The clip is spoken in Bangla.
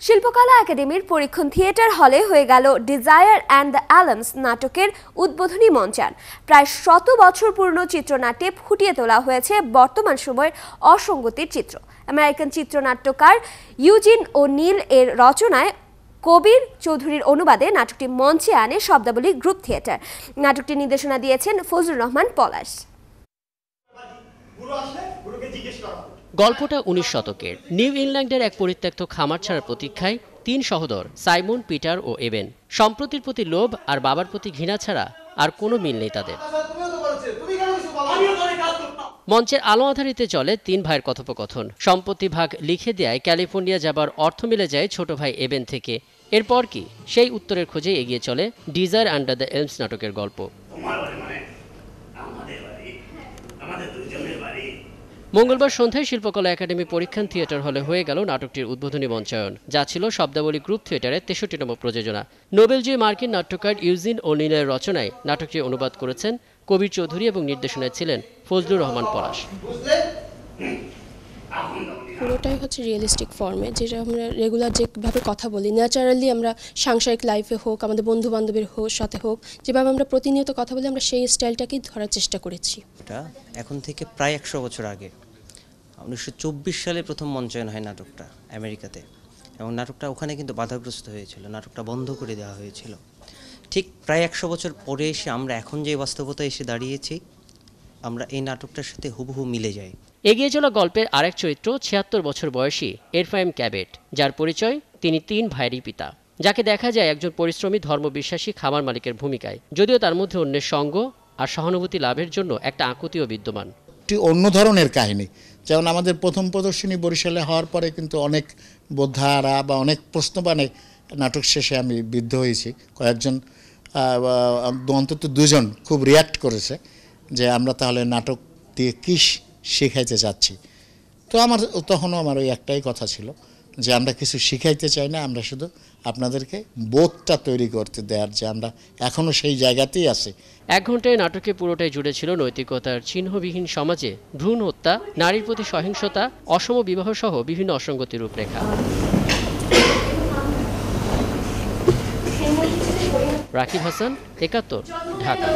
শিল্পকলা একাডেমির পরীক্ষণ থিয়েটার হলে হয়ে গেল ডিজায়ার অ্যান্ড দ্য অ্যালামস নাটকের উদ্বোধনী মঞ্চায়ন। প্রায় 100 বছর পুরনো চিত্রনাট্যে ফুটিয়ে তোলা হয়েছে বর্তমান সময়ের অসঙ্গতির চিত্র। আমেরিকান চিত্রনাট্যকার ইউজিন ওনিল এর রচনায় কবির চৌধুরীর অনুবাদে নাটকটি মঞ্চে আনে শব্দাবলী গ্রুপ থিয়েটার। নাটকটির নির্দেশনা দিয়েছেন ফজলুর রহমান পলাশ। গল্পটা 19 শতকের নিউ ইংল্যান্ডের এক পরিত্যক্ত খামার ছাড়ার প্রতীক্ষায় 3 সহোদর সাইমন, পিটার ও এবেন। সম্প্রতির প্রতি লোভ আর বাবার প্রতি ঘৃণা ছাড়া আর কোনো মিল নেই তাদের। মঞ্চের আলো আধারিতে চলে 3 ভাইয়ের কথোপকথন। সম্পত্তি ভাগ লিখে দেয় ক্যালিফোর্নিয়া যাবার অর্থ মিলে যায় ছোট ভাই এবেন থেকে। এরপর কি সেই উত্তরের খোঁজে এগিয়ে চলে ডিজায়ার আন্ডার দ্য এলমস নাটকের গল্প। মঙ্গলবার সন্ধ্যায় শিল্পকলা একাডেমি পরীক্ষণ থিয়েটার হলে হয়ে গেল নাটকটির উদ্বোধনী মঞ্চায়ন, যা ছিল শব্দাবলী গ্রুপ থিয়েটারের 63তম প্রযোজনা। নোবেলজয়ী মার্কিন নাট্যকার ইউজিন ওনিলের রচনায় নাটকটি অনুবাদ করেছেন কবির চৌধুরী এবং নির্দেশনায় ছিলেন ফজলুর রহমান পলাশ। পুরোটাই হচ্ছে রিয়েলিস্টিক ফর্মে, যেটা আমরা রেগুলার যেভাবে কথা বলি, ন্যাচারালি আমরা সাংসারিক লাইফে হোক, আমাদের বন্ধু বান্ধবের সাথে হোক, যেভাবে আমরা প্রতিনিয়ত কথা বলি, আমরা সেই স্টাইলটাকেই ধরার চেষ্টা করেছি। এটা এখন থেকে প্রায় 100 বছর আগে 1924 সালে প্রথম মঞ্চায়ন হয় নাটকটা আমেরিকাতে, এবং নাটকটা ওখানে কিন্তু বাধাগ্রস্ত হয়েছিল, নাটকটা বন্ধ করে দেওয়া হয়েছিল। ঠিক প্রায় 100 বছর পরে এসে আমরা এখন যে বাস্তবতায় এসে দাঁড়িয়েছি, আমরা এই নাটকটার সাথে হুবহু মিলে যাই। এগিয়ে চলা গল্পের আরেক চরিত্র 76 বছর বয়সী এরফাইম ক্যাবেট, যার পরিচয় তিনি 3 ভাইয়েরই পিতা, যাকে দেখা যায় একজন পরিশ্রমী ধর্মবিশ্বাসী খামার মালিকের ভূমিকায়, যদিও তার মধ্যে অন্যের সঙ্গ আর সহানুভূতি লাভের জন্য একটা আকুতিও বিদ্যমান। একটি অন্য ধরনের কাহিনী, যেমন আমাদের প্রথম প্রদর্শনী বরিশালে হওয়ার পরে কিন্তু অনেক বোদ্ধারা বা অনেক প্রশ্নবাণে নাটক শেষে আমি বিদ্ধ হয়েছি। কয়েকজন অন্তত 2 জন খুব রিয়াক্ট করেছে যে আমরা তাহলে নাটক দিয়ে কী শিখাইতে চাচ্ছি। তো তখনও আমার ওই একটাই কথা ছিল যে আমরা কিছু শিখাইতে চাই না, আমরা শুধু আপনাদেরকে বোধটা তৈরি করতে দেওয়ার, যে আমরা এখনও সেই জায়গাতেই আছি। 1 ঘন্টায় নাটকে পুরোটাই জুড়ে ছিল নৈতিকতার চিহ্নবিহীন সমাজে ভ্রূণ হত্যা, নারীর প্রতি সহিংসতা, অসম বিবাহ সহ বিভিন্ন অসঙ্গতির রূপরেখা। রাকিব হাসান, 71, ঢাকা।